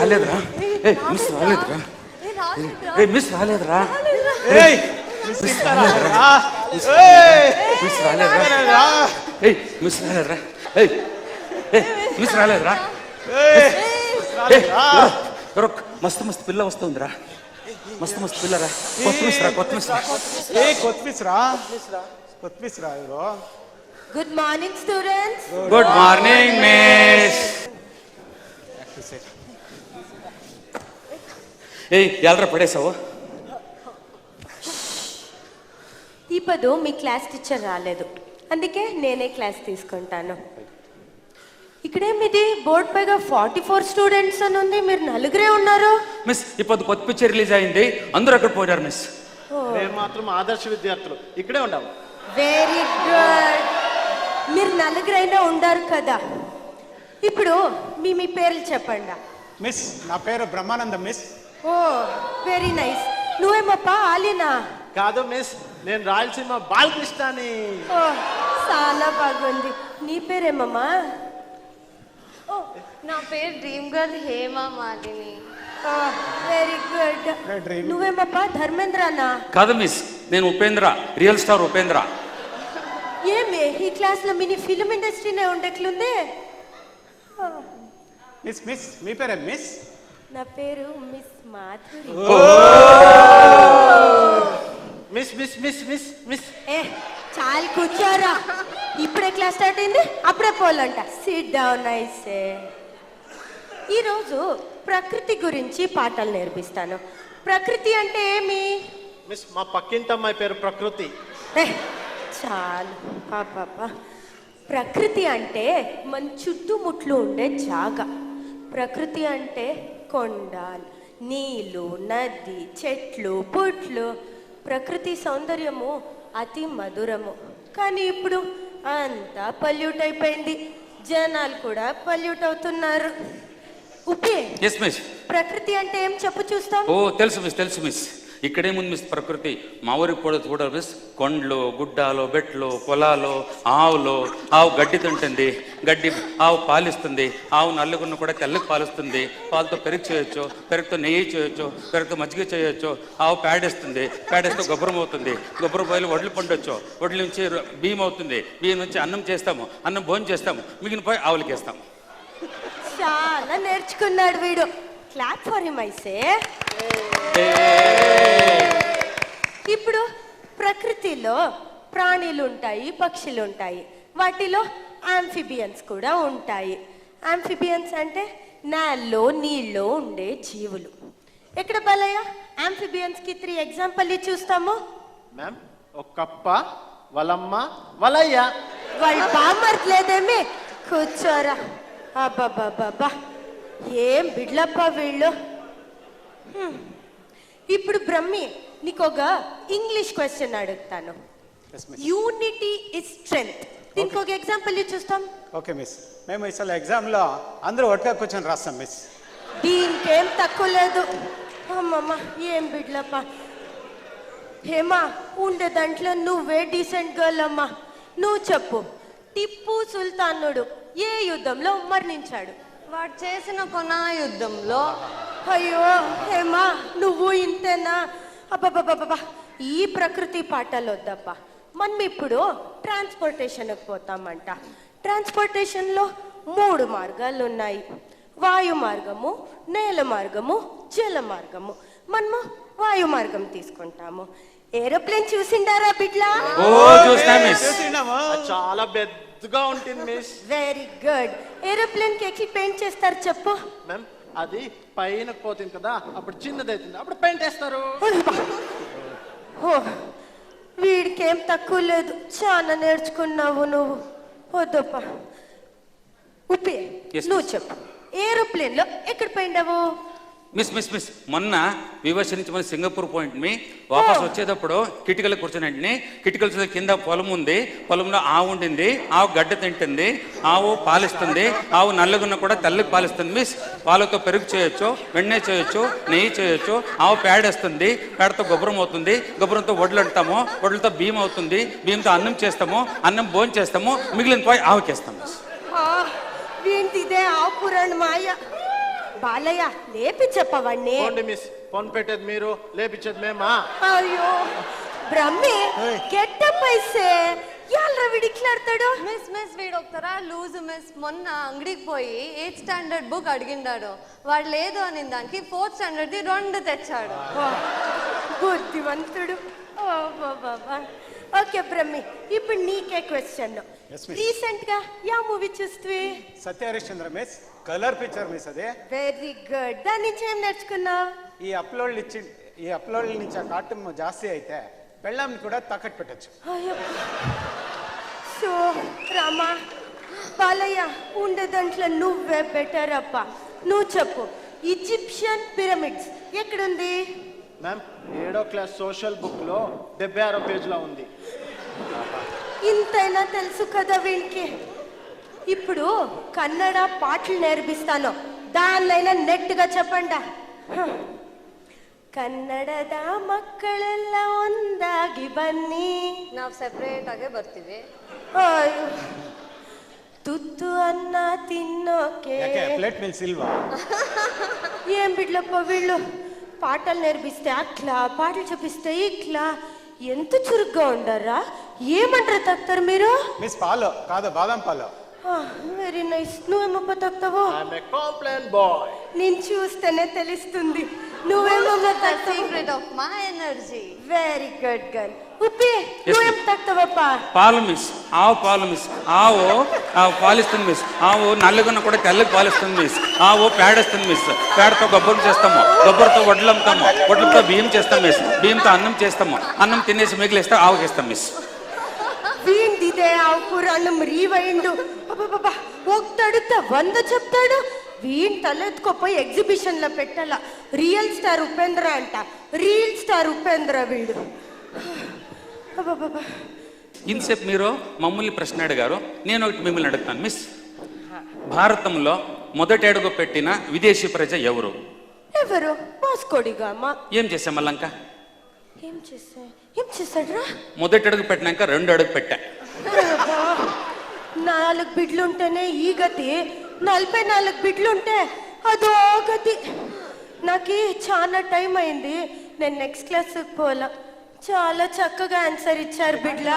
రాలేదురా. Miss రాలేదురా. Miss రాలేదురా. Miss రాలేదురా. మిస్ రాలేదురా. మిస్ రాలేదురా. మిస్ రాలేదురా. మస్తు మస్తు పిల్ల వస్తుందిరా. మస్తు మస్తు పిల్లరా. కొత్త మిస్ రా. కొత్త మిస్ రా. కొత్త మిస్ రా. కొత్త మిస్ రా. Good morning students. Good morning miss. ఎల్రా పడేసావు. దీపదు మీ క్లాస్ టీచర్ రాలేదు, అందుకే నేనే క్లాస్ తీసుకుంటాను. ఇక్కడేమిది బోర్డు పైగా 44 స్టూడెంట్స్ అని ఉంది, మీరు నలుగురే ఉన్నారు. మిస్ ఇప్పుడు కొత్త పిక్చర్ రిలీజ్ అయింది, అందరూ అక్కడ పోయారు మిస్. మేము మాత్రం ఆదర్శ విద్యార్థులు ఇక్కడే ఉండాము. Very good. మీరు నలుగురైనా ఉండారు కదా. ఇప్పుడు మీ పేర్లు చెప్పండి. మిస్ నా పేరు బ్రహ్మానందం మిస్. ఓ వెరీ నైస్. నువ్వేమప్పా ఆలినా? కాదు మిస్, నేను రాయలసీమ బాలకృష్ణని. ఓ చాలా బాగుంది. నీ పేరేమమ్మా? ఓ నా పేరు dream girl Hema Malini. Very good. నువ్వేమప్పా ధర్మేంద్రనా? కాదు మిస్, నేను ఉపేంద్ర, రియల్ స్టార్ ఉపేంద్ర. ఏమే ఈ క్లాస్ లో మినీ ఫిల్మ్ ఇండస్ట్రీనే ఉండేట్లుంది. మిస్ మిస్ మీ పేరే మిస్? నా పేరు miss Madhuri. Miss miss miss miss miss ఏ చాలు కూర్చోరా. ఇప్పుడే క్లాస్ స్టార్ట్ అయింది, అప్పుడే పోలంట. SIT down నైసే. ఈరోజు ప్రకృతి గురించి పాఠాలు నేర్పిస్తాను. ప్రకృతి అంటే ఏమి? మిస్ మా పక్కింటి అమ్మాయి పేరు ప్రకృతి. చాలు పాప. ప్రకృతి అంటే మన చుట్టుముట్లు ఉండే జాగా. ప్రకృతి అంటే కొండలు, నీళ్ళు, నది, చెట్లు, పుట్లు. ప్రకృతి సౌందర్యము అతి మధురము. కానీ ఇప్పుడు అంతా పల్యూట్ అయిపోయింది, జనాలు కూడా పల్యూట్ అవుతున్నారు. ఉపే ప్రకృతి అంటే ఏం చెప్పు చూస్తాం. ఓ తెలుసు మిస్, తెలుసు మిస్. ఇక్కడేముంది మిస్ ప్రకృతి? మా ఊరికి కూడా చూడాలి మిస్. కొండలు, గుడ్డాలు, బెట్లు, పొలాలు, ఆవులు. ఆవు గడ్డి తింటుంది, గడ్డి ఆవు పాలిస్తుంది. ఆవు నల్లుగున్న కూడా తెల్లకి పాలిస్తుంది. పాలతో పెరుగు చేయొచ్చు, పెరుగుతో నెయ్యి చేయొచ్చు, పెరుగుతో మజ్జిగ చేయొచ్చు. ఆవు పేడేస్తుంది, పేడేస్తే గొబ్బరం అవుతుంది. గొబ్బరం పోయి వడ్లు పండొచ్చు, వడ్ల నుంచి బియ్యం అవుతుంది. బియ్యం నుంచి అన్నం చేస్తాము, అన్నం భోజనం చేస్తాము, మిగిలిన పోయి ఆవులకి వేస్తాము. చాలా నేర్చుకున్నాడు వీడు. క్లాప్ ఫర్ హిమ్ ఐసే. ఇప్పుడు ప్రకృతిలో ప్రాణులు ఉంటాయి, పక్షులు ఉంటాయి. వాటిలో ఆంఫిబియన్స్ కూడా ఉంటాయి. ఆంఫిబియన్స్ అంటే నేల్లో నీళ్ళలో ఉండే జీవులు. ఎక్కడ బాలయ్య ఆంఫిబియన్స్ కి 3 ఎగ్జాంపుల్ చూస్తాము. మ్యామ్ ఒక కప్ప, వలమ్మ, వలయ్య. వాళ్ళు బామర్లేదేమి? కూర్చోరా. అబ్బాబ్బాబ్బా ఏం బిడ్లప్ప వీళ్ళు. ఇప్పుడు బ్రహ్మి నీకు ఒక ఇంగ్లీష్ క్వశ్చన్ అడుగుతాను. Unity is strength. దీనికి ఒక ఎగ్జాంపుల్ చూస్తాం. Okay miss. మేము అసలు ఎగ్జామ్లో అందరూ ఒట్టుగా కూర్చొని రాస్తాం మిస్. దీనికేం తక్కువ లేదు. అమ్మమ్మ ఏం బిడ్లప్ప. హేమా ఉండే దాంట్లో నువ్వే డీసెంట్ గర్ల్ అమ్మా. నువ్వు చెప్పు, టిప్పు సుల్తానుడు ఏ యుద్ధంలో మరణించాడు? వాడు చేసిన కొనా యుద్ధంలో. అయ్యో హేమా నువ్వు ఇంతేనా? అబ్బబ్బబ్బబ్బా ఈ ప్రకృతి పాటలు వద్దబ్బా. మనం ఇప్పుడు ట్రాన్స్పోర్టేషన్కి పోతామంట. ట్రాన్స్పోర్టేషన్లో 3 మార్గాలు ఉన్నాయి. వాయు మార్గము, నేల మార్గము, జల మార్గము. మనము వాయు మార్గం తీసుకుంటాము. ఏరోప్లేన్ చూసిండారా బిడ్లా? చాలా పెద్దగా ఉంటుంది మిస్. Very good. ఏరోప్లేన్ కి ఎక్కి పెయింట్ చేస్తారు చెప్పు. మ్యామ్ అది పైన పోతుంది కదా, అప్పుడు చిన్నది అవుతుంది, అప్పుడు పెయింట్ వేస్తారు. ఓ వీడికేం తక్కువ లేదు, చాలా నేర్చుకున్నావు నువ్వు. వద్దప్ప ఉపే నువ్వు చెప్పు, ఏరోప్లేన్ లో ఎక్కడ పోయిండావు? మిస్ మిస్ మిస్ మొన్న వివర్స్ నుంచి మన సింగపూర్ పాయింట్ మీ వాపస్ వచ్చేటప్పుడు కిటికలు కూర్చుని కిటికల కింద పొలం ఉంది. పొలంలో ఆవు ఉండింది. ఆవు గడ్డ తింటుంది, ఆవు పాలిస్తుంది. ఆవు నల్లగున్న కూడా తెల్లకి పాలిస్తుంది మిస్. పాలతో పెరుగు చేయొచ్చు, వెన్నె చేయొచ్చు, నెయ్యి చేయొచ్చు. ఆవు పేడేస్తుంది, పేడతో గొబ్బరం అవుతుంది. గొబ్బరంతో వడ్లు అంటాము, వడ్లతో బియ్యం అవుతుంది. బియ్యంతో అన్నం చేస్తాము, అన్నం భోజనం చేస్తాము, మిగిలిన పోయి ఆవుకేస్తాం మిస్. ఇదే ఆవు పురాణ మాయ. బాలయ్య లేపి చెప్పవండి. పోండి మిస్, ఫోన్ పెట్టేది మీరు, లేపించేది మేమా? అయ్యో బ్రహ్మి గెట్టప్ అయితే యాళ్ళ విడిట్లాడతాడు. మిస్ వీడు ఒకతరా లూజ్ మిస్. మొన్న అంగడికి పోయి 8th స్టాండర్డ్ బుక్ అడిగిండాడు. వాడు లేదు అని దానికి 4th స్టాండర్డ్ది 2 తెచ్చాడు. బుద్ధివంతుడు. ఓ బాబా. ఓకే బ్రహ్మి, ఇప్పుడు నీకే క్వశ్చన్. Yes, miss. రీసెంట్ గా యా మూవీ చూస్తవి? Satya Harishchandra miss, colour picture miss. అదే వెరీ గుడ్. దాని నుంచి ఏం నేర్చుకున్నావు? ఈ అప్లోడ్ నుంచి ఆ కార్టూన్ జాస్తి అయితే పెళ్ళాంని కూడా తాకట్టు పెట్టచ్చు. సో రామా బాలయ్య ఉండే దాంట్లో నువ్వే బెటర్ అప్ప. నువ్వు చెప్పు, ఈజిప్షియన్ పిరమిడ్స్ ఎక్కడుంది? మ్యామ్ 7వ క్లాస్ సోషల్ బుక్ లో 76వ పేజ్ లో ఉంది. ఇంతైనా తెలుసు కదా వీళ్ళకి. ఇప్పుడు కన్నడ పాటలు నేర్పిస్తాను, దాన్నైనా నెట్గా చెప్పండి. ಕನ್ನಡದ ಮಕ್ಕಳೆಲ್ಲ ಒಂದಾಗಿ ಬನ್ನಿ. ನಾವು ಸೆಪರೇಟ್ ಆಗೇ ಬರ್ತೀವಿ. ಅಯ್ಯೋ ತುತ್ತು ಅನ್ನ ತಿನ್ನೋಕೆ ప్లేట్ మిల్స్ ఇల్వా? ఏం బిడ్లప్ప వీళ్ళు పాటలు నేర్పిస్తే అట్లా, పాటలు చెప్పిస్తే ఇట్లా. ఎంత చురుగ్గా ఉండరా? ఏమంటారు తాగుతారు మీరు? మిస్ పాలు కాదు, బాదం పాలు. Very nice. నువ్వేమప్ప తాగుతావు? I'm a Complan boy. నేను చూస్తేనే తెలుస్తుంది నువ్వేమమ్మా తాగుతావు. Secret of my energy. Very good girl. Uppi నువ్వేం తాగుతావప్ప? పాలు మిస్, ఆవు పాలు మిస్. ఆవు పాలిస్తుంది మిస్. ఆవు నల్లగున్న కూడా తెల్లకి పాలిస్తుంది మిస్. ఆవు పేడేస్తుంది మిస్. పేడతో గొబ్బరం చేస్తాము, గొబ్బరతో వడ్లు అమ్ముతాము, వడ్లతో బియ్యం చేస్తాం మిస్. బియ్యంతో అన్నం చేస్తాము, అన్నం తినేసి మిగిలిస్తే ఆవుకి ఇస్తాం మిస్. వీందిదే ఆవు పురాణం రీవైండు. అబ్బబ్బబ్బా ఒక్కడుతా 100 చెప్తాడు. వీణ్ తలెత్తుకోపోయి ఎగ్జిబిషన్ లో పెట్టాల. రియల్ స్టార్ ఉపేంద్ర అంట, రియల్ స్టార్ ఉపేంద్ర వీడు. అబ్బబ్బబ్బా. ఇంతసేపు మీరు మమ్మల్ని ప్రశ్న అడిగారు, నేను ఒకటి మిమ్మల్ని అడుగుతాను మిస్. భారతంలో మొదటి అడుగు పెట్టిన విదేశీ ప్రజ ఎవరు? ఎవరు? వాస్కోడిగామా. ఏం చేసా మల్లంక? ఏం చేశాడ్రా? మొదటి అడుగు పెట్టినాక 2 అడుగు పెట్టా. 4 బిడ్లుంటేనే ఈ గతి, 44 బిడ్లుంటే అదో గతి. నాకు చాలా టైం అయింది, నేను నెక్స్ట్ క్లాస్కి పోలా. చాలా చక్కగా ఆన్సర్ ఇచ్చారు బిడ్లా.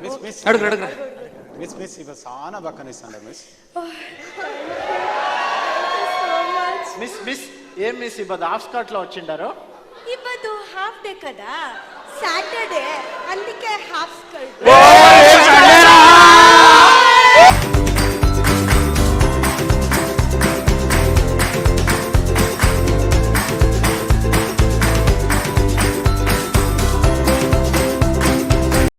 మిస్ మిస్ అడుగు అడుగు. మిస్ మిస్ ఇవ సానా బక్కనిస్తాండ మిస్. మిస్ మిస్ ఏం మిస్ ఇప్పుడు హాఫ్ స్కర్ట్ లో వచ్చిండారు? ಇವತ್ತು ಹಾಫ್ ಡೇ కదా, సాటర్డే, అందుకే హాఫ్ స్కర్ట్.